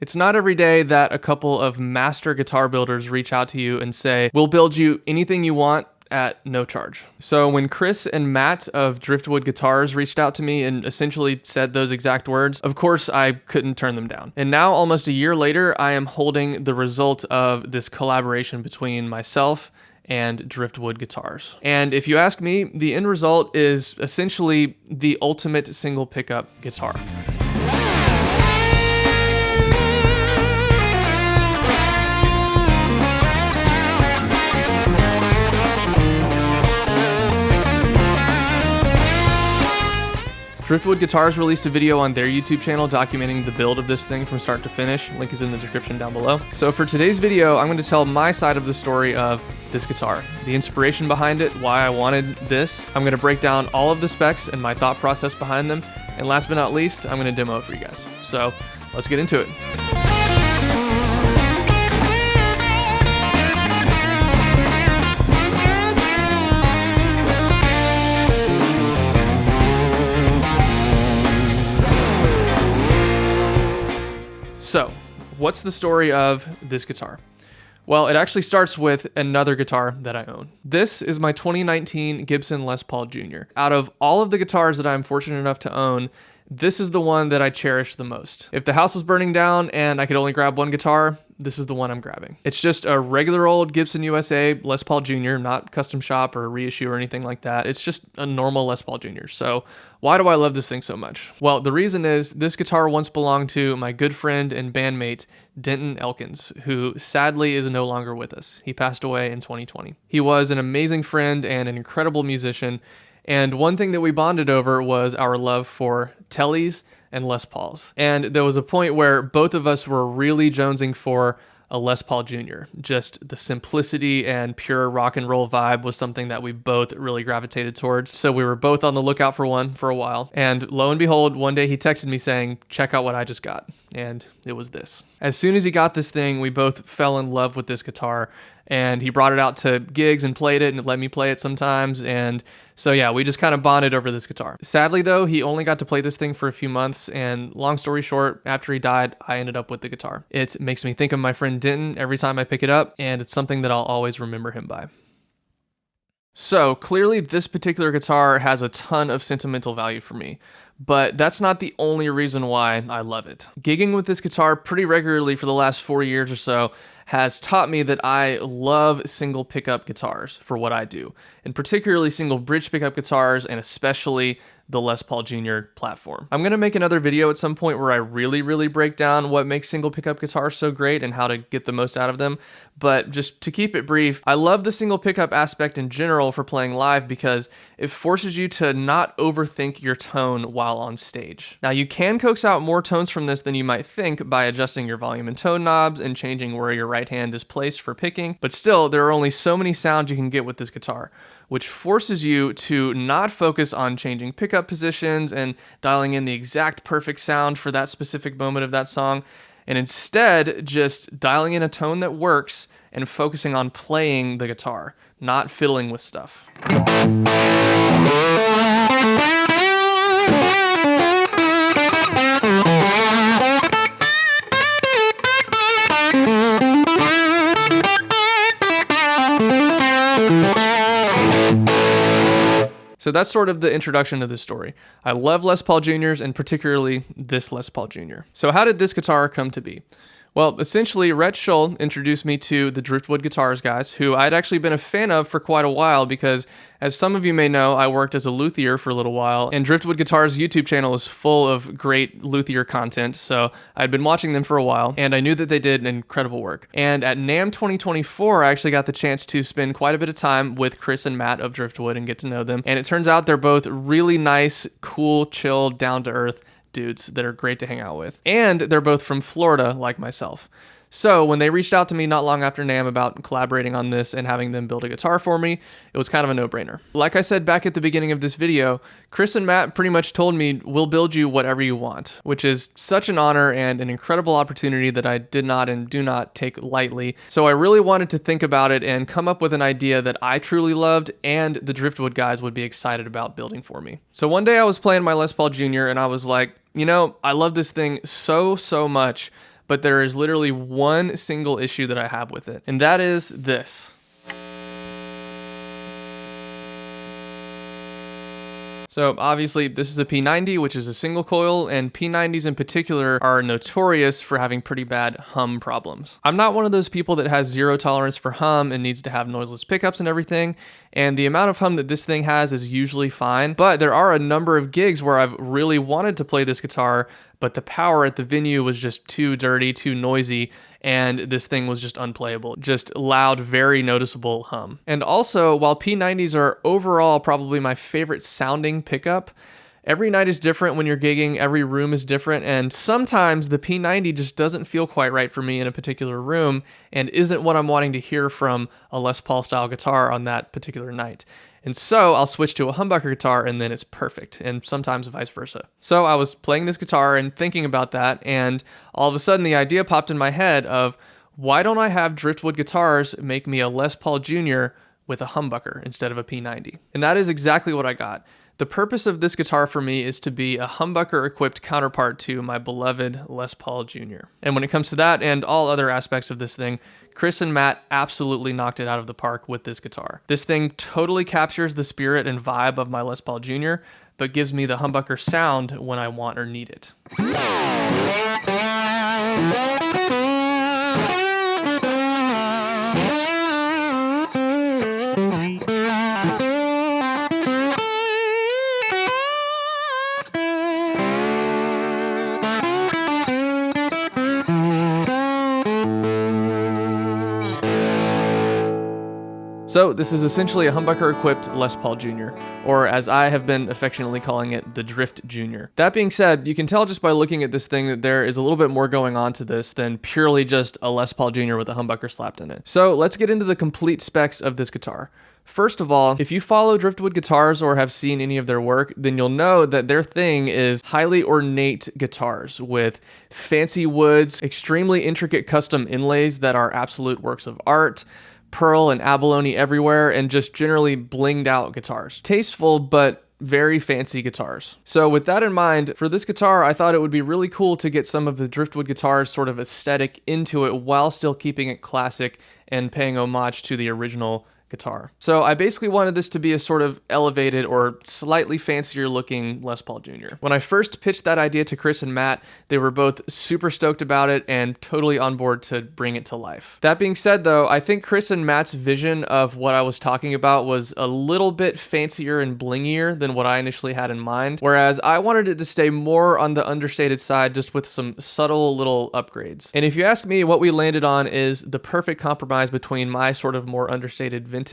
It's not every day that a couple of master guitar builders reach out to you and say, we'll build you anything you want at no charge. So when Chris and Matt of Driftwood Guitars reached out to me and essentially said those exact words, of course I couldn't turn them down. And now, almost a year later, I am holding the result of this collaboration between myself and Driftwood Guitars. And if you ask me, the end result is essentially the ultimate single pickup guitar. Driftwood Guitars released a video on their YouTube channel documenting the build of this thing from start to finish. Link is in the description down below. So for today's video, I'm going to tell my side of the story of this guitar, the inspiration behind it, why I wanted this. I'm going to break down all of the specs and my thought process behind them. And last but not least, I'm going to demo it for you guys. So let's get into it. So, what's the story of this guitar? Well, it actually starts with another guitar that I own. This is my 2019 Gibson Les Paul Jr. Out of all of the guitars that I'm fortunate enough to own, this is the one that I cherish the most. If the house was burning down and I could only grab one guitar, this is the one I'm grabbing. It's just a regular old Gibson USA Les Paul Jr., not custom shop or reissue or anything like that. It's just a normal Les Paul Jr. So why do I love this thing so much? Well, the reason is this guitar once belonged to my good friend and bandmate, Denton Elkins, who sadly is no longer with us. He passed away in 2020. He was an amazing friend and an incredible musician. And one thing that we bonded over was our love for Tellys and Les Pauls. And there was a point where both of us were really jonesing for a Les Paul Jr. Just the simplicity and pure rock and roll vibe was something that we both really gravitated towards. So we were both on the lookout for one for a while. And lo and behold, one day he texted me saying, check out what I just got. And it was this. As soon as he got this thing, we both fell in love with this guitar. And he brought it out to gigs and played it and let me play it sometimes. And so yeah, we just kind of bonded over this guitar. Sadly though, he only got to play this thing for a few months, and long story short, after he died, I ended up with the guitar. It makes me think of my friend Denton every time I pick it up, and it's something that I'll always remember him by. So clearly this particular guitar has a ton of sentimental value for me, but that's not the only reason why I love it. Gigging with this guitar pretty regularly for the last 4 years or so has taught me that I love single pickup guitars for what I do, and particularly single bridge pickup guitars, and especially the Les Paul Jr. platform. I'm going to make another video at some point where I really break down what makes single pickup guitars so great and how to get the most out of them, but just to keep it brief, I love the single pickup aspect in general for playing live because it forces you to not overthink your tone while on stage. Now you can coax out more tones from this than you might think by adjusting your volume and tone knobs and changing where your right hand is placed for picking, but still there are only so many sounds you can get with this guitar, which forces you to not focus on changing pickup positions and dialing in the exact perfect sound for that specific moment of that song, and instead just dialing in a tone that works and focusing on playing the guitar, not fiddling with stuff. So that's sort of the introduction to this story. I love Les Paul Jr.'s, and particularly this Les Paul Jr. So how did this guitar come to be? Well, essentially, Rhett Shull introduced me to the Driftwood Guitars guys, who I'd actually been a fan of for quite a while because, as some of you may know, I worked as a luthier for a little while, and Driftwood Guitars' YouTube channel is full of great luthier content, so I'd been watching them for a while, and I knew that they did incredible work. And at NAMM 2024, I actually got the chance to spend quite a bit of time with Chris and Matt of Driftwood and get to know them, and it turns out they're both really nice, cool, chill, down-to-earth dudes that are great to hang out with. And they're both from Florida, like myself. So when they reached out to me not long after NAMM about collaborating on this and having them build a guitar for me, it was kind of a no-brainer. Like I said back at the beginning of this video, Chris and Matt pretty much told me, we'll build you whatever you want, which is such an honor and an incredible opportunity that I did not and do not take lightly. So I really wanted to think about it and come up with an idea that I truly loved and the Driftwood guys would be excited about building for me. So one day I was playing my Les Paul Jr. and I was like, you know, I love this thing so much, but there is literally one single issue that I have with it, and that is this. So obviously this is a P90, which is a single coil, and P90s in particular are notorious for having pretty bad hum problems. I'm not one of those people that has zero tolerance for hum and needs to have noiseless pickups and everything, and the amount of hum that this thing has is usually fine, but there are a number of gigs where I've really wanted to play this guitar, but the power at the venue was just too dirty, too noisy, and this thing was just unplayable. Just loud, very noticeable hum. And also, while P90s are overall probably my favorite sounding pickup, every night is different when you're gigging, every room is different, and sometimes the P90 just doesn't feel quite right for me in a particular room and isn't what I'm wanting to hear from a Les Paul style guitar on that particular night. And so I'll switch to a humbucker guitar and then it's perfect, and sometimes vice versa. So I was playing this guitar and thinking about that, and all of a sudden the idea popped in my head of, why don't I have Driftwood Guitars make me a Les Paul Jr. with a humbucker instead of a P90? And that is exactly what I got. The purpose of this guitar for me is to be a humbucker-equipped counterpart to my beloved Les Paul Jr. And when it comes to that and all other aspects of this thing, Chris and Matt absolutely knocked it out of the park with this guitar. This thing totally captures the spirit and vibe of my Les Paul Jr., but gives me the humbucker sound when I want or need it. So this is essentially a humbucker-equipped Les Paul Jr., or as I have been affectionately calling it, the Drift Jr. That being said, you can tell just by looking at this thing that there is a little bit more going on to this than purely just a Les Paul Jr. with a humbucker slapped in it. So let's get into the complete specs of this guitar. First of all, if you follow Driftwood Guitars or have seen any of their work, then you'll know that their thing is highly ornate guitars with fancy woods, extremely intricate custom inlays that are absolute works of art, pearl and abalone everywhere, and just generally blinged out guitars. Tasteful, but very fancy guitars. So with that in mind, for this guitar, I thought it would be really cool to get some of the Driftwood Guitars sort of aesthetic into it while still keeping it classic and paying homage to the original guitar. So I basically wanted this to be a sort of elevated or slightly fancier looking Les Paul Jr. When I first pitched that idea to Chris and Matt, they were both super stoked about it and totally on board to bring it to life. That being said though, I think Chris and Matt's vision of what I was talking about was a little bit fancier and blingier than what I initially had in mind, whereas I wanted it to stay more on the understated side, just with some subtle little upgrades. And if you ask me, what we landed on is the perfect compromise between my sort of more understated vintage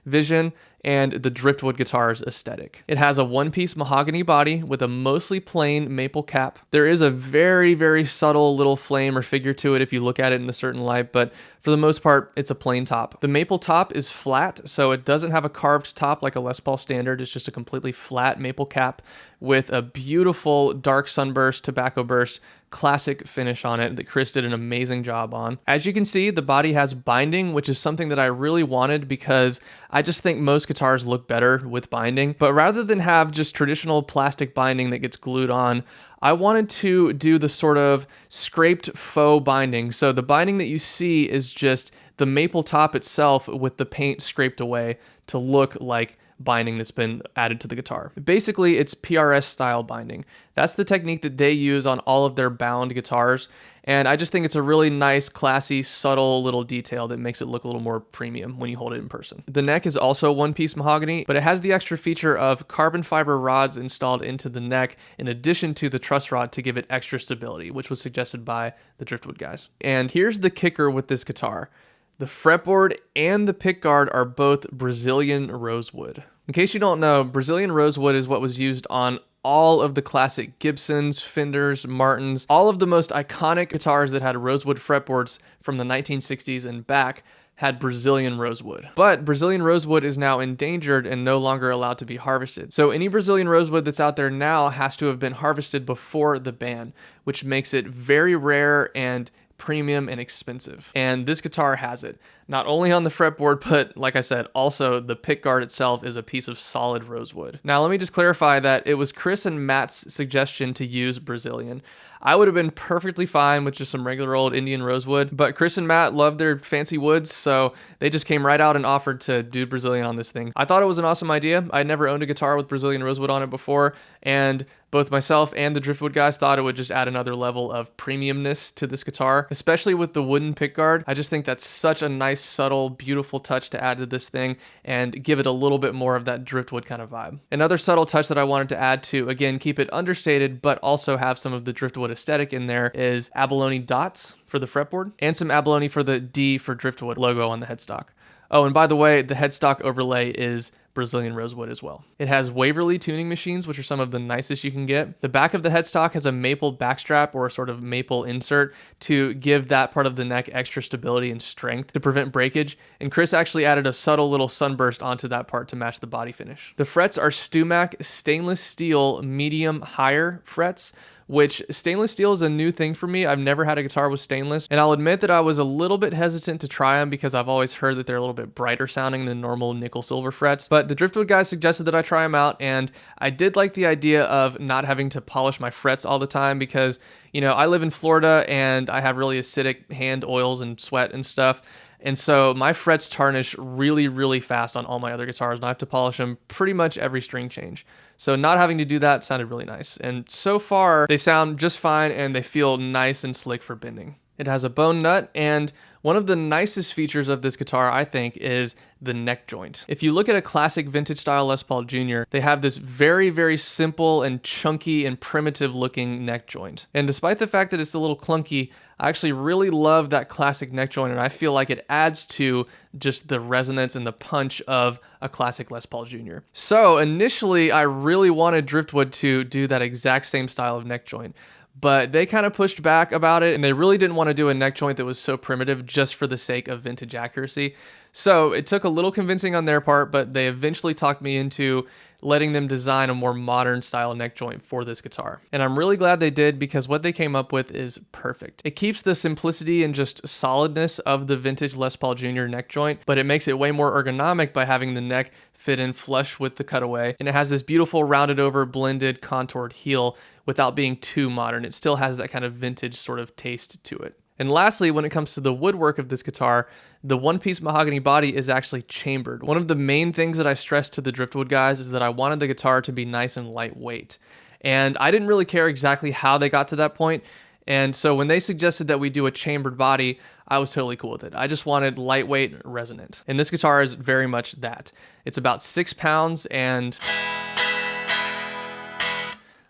vision and the Driftwood Guitars aesthetic. It has a one-piece mahogany body with a mostly plain maple cap. There is a very, very subtle little flame or figure to it if you look at it in a certain light, but for the most part, it's a plain top. The maple top is flat, so it doesn't have a carved top like a Les Paul standard. It's just a completely flat maple cap with a beautiful dark sunburst, tobacco burst, classic finish on it that Chris did an amazing job on. As you can see, the body has binding, which is something that I really wanted because I just think most guitars look better with binding. But rather than have just traditional plastic binding that gets glued on, I wanted to do the sort of scraped faux binding. So the binding that you see is just the maple top itself with the paint scraped away to look like binding that's been added to the guitar. Basically, it's PRS style binding. That's the technique that they use on all of their bound guitars, and I just think it's a really nice, classy, subtle little detail that makes it look a little more premium when you hold it in person. The neck is also one-piece mahogany, but it has the extra feature of carbon fiber rods installed into the neck in addition to the truss rod to give it extra stability, which was suggested by the Driftwood guys. And here's the kicker with this guitar. The fretboard and the pickguard are both Brazilian rosewood. In case you don't know, Brazilian rosewood is what was used on all of the classic Gibsons, Fenders, Martins, all of the most iconic guitars that had rosewood fretboards from the 1960s and back had Brazilian rosewood. But Brazilian rosewood is now endangered and no longer allowed to be harvested. So any Brazilian rosewood that's out there now has to have been harvested before the ban, which makes it very rare and premium and expensive. And this guitar has it. Not only on the fretboard, but like I said, also the pickguard itself is a piece of solid rosewood. Now let me just clarify that it was Chris and Matt's suggestion to use Brazilian. I would have been perfectly fine with just some regular old Indian rosewood, but Chris and Matt love their fancy woods, so they just came right out and offered to do Brazilian on this thing. I thought it was an awesome idea. I'd never owned a guitar with Brazilian rosewood on it before, and both myself and the Driftwood guys thought it would just add another level of premiumness to this guitar, especially with the wooden pickguard. I just think that's such a nice, subtle, beautiful touch to add to this thing and give it a little bit more of that Driftwood kind of vibe. Another subtle touch that I wanted to add to, again, keep it understated, but also have some of the Driftwood aesthetic in there, is abalone dots for the fretboard and some abalone for the D for Driftwood logo on the headstock. Oh, and by the way, the headstock overlay is Brazilian rosewood as well. It has Waverly tuning machines, which are some of the nicest you can get. The back of the headstock has a maple backstrap or a sort of maple insert to give that part of the neck extra stability and strength to prevent breakage. And Chris actually added a subtle little sunburst onto that part to match the body finish. The frets are StewMac stainless steel medium higher frets, which stainless steel is a new thing for me. I've never had a guitar with stainless, and I'll admit that I was a little bit hesitant to try them because I've always heard that they're a little bit brighter sounding than normal nickel silver frets, but the Driftwood guys suggested that I try them out, and I did like the idea of not having to polish my frets all the time because, you know, I live in Florida and I have really acidic hand oils and sweat and stuff. And so my frets tarnish really, really fast on all my other guitars, and I have to polish them pretty much every string change. So not having to do that sounded really nice. And so far, they sound just fine, and they feel nice and slick for bending. It has a bone nut, and one of the nicest features of this guitar, I think, is the neck joint. If you look at a classic vintage style Les Paul Jr., they have this very, very simple and chunky and primitive looking neck joint. And despite the fact that it's a little clunky, I actually really love that classic neck joint, and I feel like it adds to just the resonance and the punch of a classic Les Paul Jr. So initially, I really wanted Driftwood to do that exact same style of neck joint, but they kind of pushed back about it, and they really didn't want to do a neck joint that was so primitive just for the sake of vintage accuracy. So it took a little convincing on their part, but they eventually talked me into letting them design a more modern style neck joint for this guitar. And I'm really glad they did, because what they came up with is perfect. It keeps the simplicity and just solidness of the vintage Les Paul Jr. neck joint, but it makes it way more ergonomic by having the neck fit in flush with the cutaway. And it has this beautiful rounded over, blended, contoured heel without being too modern. It still has that kind of vintage sort of taste to it. And lastly, when it comes to the woodwork of this guitar, the one-piece mahogany body is actually chambered. One of the main things that I stressed to the Driftwood guys is that I wanted the guitar to be nice and lightweight. And I didn't really care exactly how they got to that point. And so when they suggested that we do a chambered body, I was totally cool with it. I just wanted lightweight, resonant. And this guitar is very much that. It's about 6 pounds, and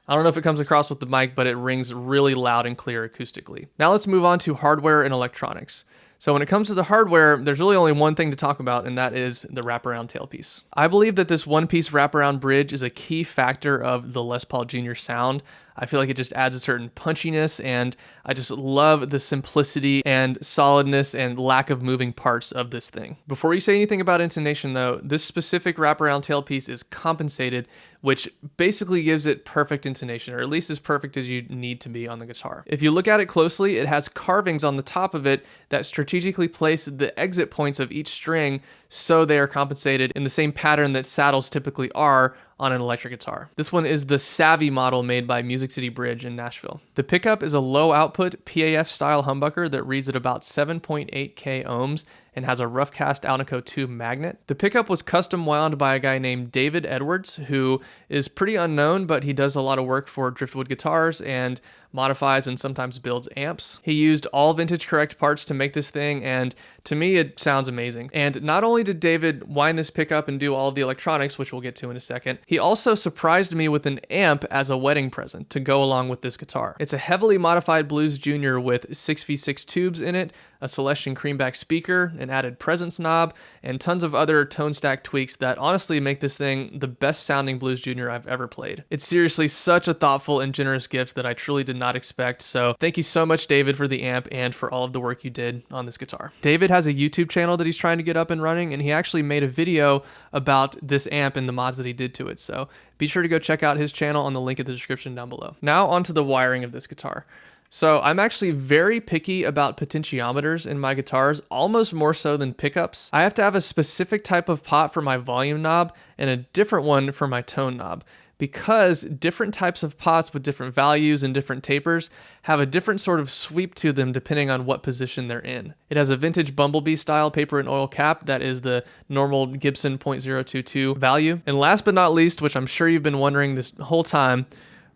I don't know if it comes across with the mic, but it rings really loud and clear acoustically. Now let's move on to hardware and electronics. So when it comes to the hardware, there's really only one thing to talk about, and that is the wraparound tailpiece. I believe that this one-piece wraparound bridge is a key factor of the Les Paul Jr. sound. I feel like it just adds a certain punchiness, and I just love the simplicity and solidness and lack of moving parts of this thing. Before you say anything about intonation though, this specific wraparound tailpiece is compensated, which basically gives it perfect intonation, or at least as perfect as you need to be on the guitar. If you look at it closely, it has carvings on the top of it that strategically place the exit points of each string so they are compensated in the same pattern that saddles typically are on an electric guitar. This one is the Savvy model made by Music City Bridge in Nashville. The pickup is a low output PAF style humbucker that reads at about 7.8K ohms and has a rough cast Alnico 2 magnet. The pickup was custom wound by a guy named David Edwards, who is pretty unknown, but he does a lot of work for Driftwood guitars and modifies and sometimes builds amps. He used all vintage correct parts to make this thing, and to me it sounds amazing. And not only did David wind this pickup and do all of the electronics, which we'll get to in a second, he also surprised me with an amp as a wedding present to go along with this guitar. It's a heavily modified Blues Junior with 6v6 tubes in it, a Celestion creamback speaker, an added presence knob, and tons of other tone stack tweaks that honestly make this thing the best sounding Blues Junior I've ever played. It's seriously such a thoughtful and generous gift that I truly did not expect, so thank you so much, David, for the amp and for all of the work you did on this guitar. David has a YouTube channel that he's trying to get up and running, and he actually made a video about this amp and the mods that he did to it, so be sure to go check out his channel on the link in the description down below. Now onto the wiring of this guitar. So I'm actually very picky about potentiometers in my guitars, almost more so than pickups. I have to have a specific type of pot for my volume knob and a different one for my tone knob, because different types of pots with different values and different tapers have a different sort of sweep to them depending on what position they're in. It has a vintage Bumblebee style paper and oil cap that is the normal Gibson .022 value. And last but not least, which I'm sure you've been wondering this whole time,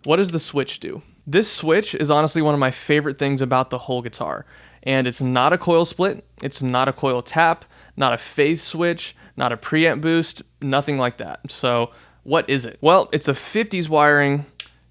what does the switch do? This switch is honestly one of my favorite things about the whole guitar. And it's not a coil split, it's not a coil tap, not a phase switch, not a preamp boost, nothing like that. So what is it? Well, it's a 50s wiring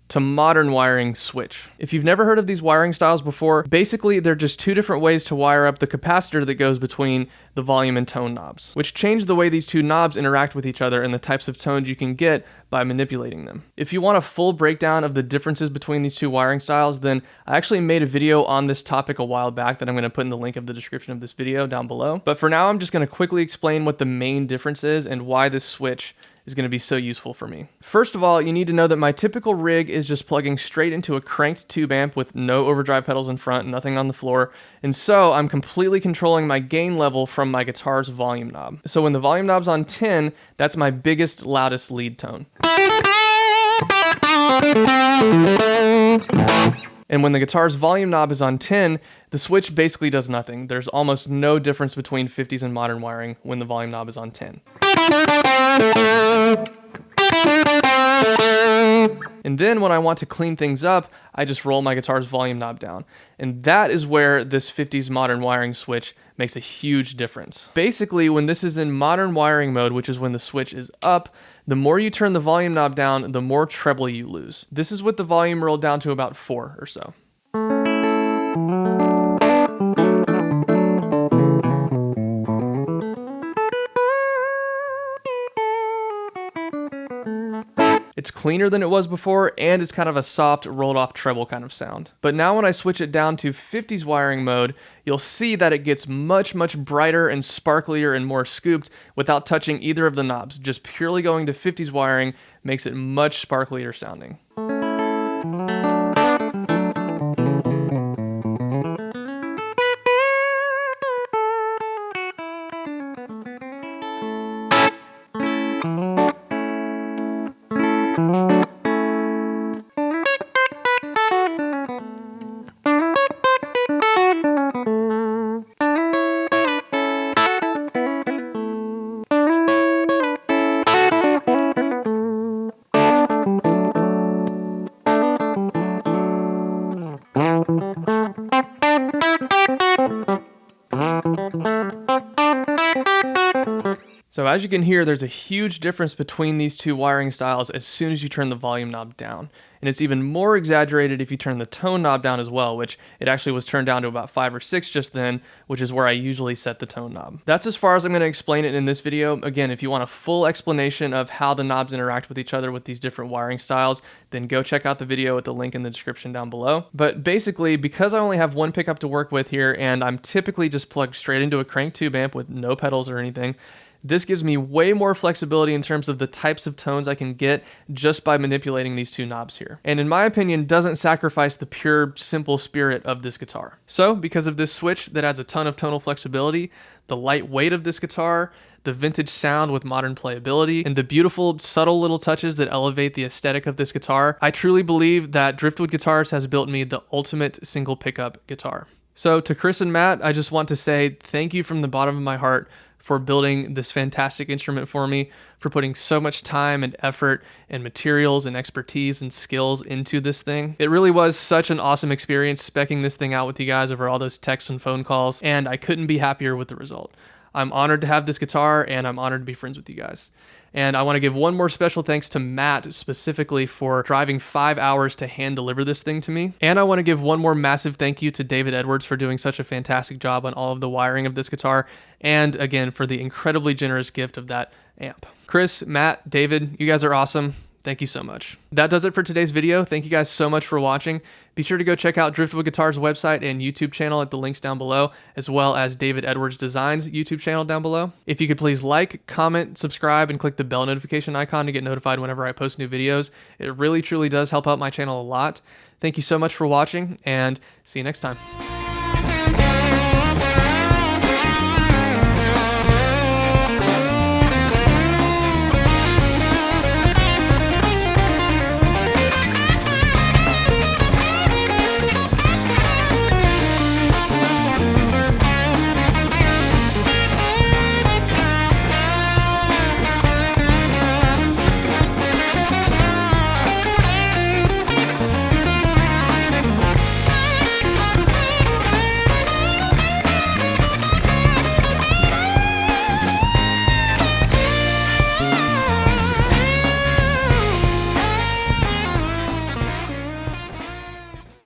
to modern wiring switch. If you've never heard of these wiring styles before, basically they're just two different ways to wire up the capacitor that goes between the volume and tone knobs, which change the way these two knobs interact with each other and the types of tones you can get by manipulating them. If you want a full breakdown of the differences between these two wiring styles, then I actually made a video on this topic a while back that I'm going to put in the link of the description of this video down below. But for now, I'm just going to quickly explain what the main difference is and why this switch is going to be so useful for me. First of all, you need to know that my typical rig is just plugging straight into a cranked tube amp with no overdrive pedals in front, nothing on the floor, and so I'm completely controlling my gain level from my guitar's volume knob. So when the volume knob's on 10, that's my biggest, loudest lead tone. And when the guitar's volume knob is on 10, the switch basically does nothing. There's almost no difference between 50s and modern wiring when the volume knob is on 10. And then when I want to clean things up, I just roll my guitar's volume knob down. And that is where this 50s modern wiring switch makes a huge difference. Basically, when this is in modern wiring mode, which is when the switch is up, the more you turn the volume knob down, the more treble you lose. This is with the volume rolled down to about 4 or so. It's cleaner than it was before, and it's kind of a soft, rolled off treble kind of sound. But now when I switch it down to 50s wiring mode, you'll see that it gets much, much brighter and sparklier and more scooped without touching either of the knobs. Just purely going to 50s wiring makes it much sparklier sounding. So as you can hear, there's a huge difference between these two wiring styles as soon as you turn the volume knob down. And it's even more exaggerated if you turn the tone knob down as well, which it actually was turned down to about 5 or 6 just then, which is where I usually set the tone knob. That's as far as I'm going to explain it in this video. Again, if you want a full explanation of how the knobs interact with each other with these different wiring styles, then go check out the video with the link in the description down below. But basically, because I only have one pickup to work with here, and I'm typically just plugged straight into a crank tube amp with no pedals or anything, this gives me way more flexibility in terms of the types of tones I can get just by manipulating these two knobs here. And in my opinion, doesn't sacrifice the pure, simple spirit of this guitar. So because of this switch that adds a ton of tonal flexibility, the light weight of this guitar, the vintage sound with modern playability, and the beautiful, subtle little touches that elevate the aesthetic of this guitar, I truly believe that Driftwood Guitars has built me the ultimate single pickup guitar. So to Chris and Matt, I just want to say thank you from the bottom of my heart for building this fantastic instrument for me, for putting so much time and effort and materials and expertise and skills into this thing. It really was such an awesome experience speccing this thing out with you guys over all those texts and phone calls, and I couldn't be happier with the result. I'm honored to have this guitar, and I'm honored to be friends with you guys. And I want to give one more special thanks to Matt specifically for driving 5 hours to hand deliver this thing to me. And I want to give one more massive thank you to David Edwards for doing such a fantastic job on all of the wiring of this guitar. And again, for the incredibly generous gift of that amp. Chris, Matt, David, you guys are awesome. Thank you so much. That does it for today's video. Thank you guys so much for watching. Be sure to go check out Driftwood Guitars website and YouTube channel at the links down below, as well as David Edwards Designs YouTube channel down below. If you could please like, comment, subscribe, and click the bell notification icon to get notified whenever I post new videos. It really truly does help out my channel a lot. Thank you so much for watching, and see you next time.